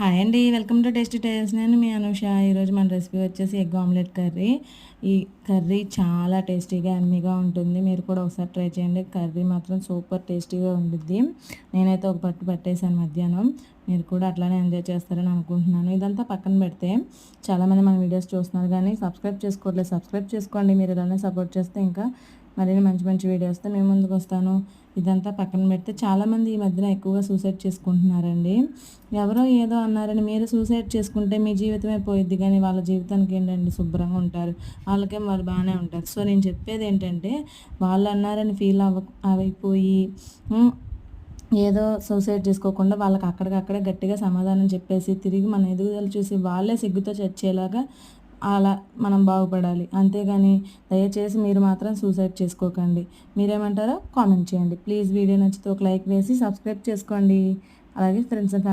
Hi అండి. Welcome to tasty tales. నేను మీ అనూష. ఈరోజు మన రెసిపీ వచ్చేసి ఎగ్ ఆమ్లెట్ కర్రీ. ఈ కర్రీ చాలా టేస్టీగా యమ్మీగా ఉంటుంది. మీరు కూడా ఒకసారి ట్రై చేయండి. కర్రీ మాత్రం సూపర్ టేస్టీగా ఉండిద్ది. నేనైతే ఒక పట్టు పట్టేసాను మధ్యాహ్నం. మీరు కూడా అట్లానే ఎంజాయ్ చేస్తారని అనుకుంటున్నాను. ఇదంతా పక్కన పెడితే చాలామంది మన వీడియోస్ చూస్తున్నారు కానీ సబ్స్క్రైబ్ చేసుకోవట్లేదు. సబ్స్క్రైబ్ చేసుకోండి. మీరు ఇలానే సపోర్ట్ చేస్తే ఇంకా మరిన్ని మంచి మంచి వీడియోస్తో మేము ముందుకు వస్తాను. ఇదంతా పక్కన పెడితే చాలామంది ఈ మధ్యన ఎక్కువగా సూసైడ్ చేసుకుంటున్నారండి. ఎవరో ఏదో అన్నారని మీరు సూసైడ్ చేసుకుంటే మీ జీవితమే పోయిద్ది, కానీ వాళ్ళ జీవితానికి ఏంటండి శుభ్రంగా ఉంటారు, వాళ్ళకేం వాళ్ళు బాగానే ఉంటారు. సో నేను చెప్పేది ఏంటంటే వాళ్ళు అన్నారని ఫీల్ అయిపోయి ఏదో సూసైడ్ చేసుకోకుండా వాళ్ళకి అక్కడికక్కడే గట్టిగా సమాధానం చెప్పేసి తిరిగి మన ఎదుగుదల చూసి వాళ్ళే సిగ్గుతో చచ్చేలాగా అలా మనం బాగుపడాలి. అంతేగాని దయచేసి మీరు మాత్రం సూసైడ్ చేసుకోకండి. మీరేమంటారో కామెంట్ చేయండి ప్లీజ్. వీడియో నచ్చితే ఒక లైక్ వేసి సబ్స్క్రైబ్ చేసుకోండి. అలాగే ఫ్రెండ్స్ అండ్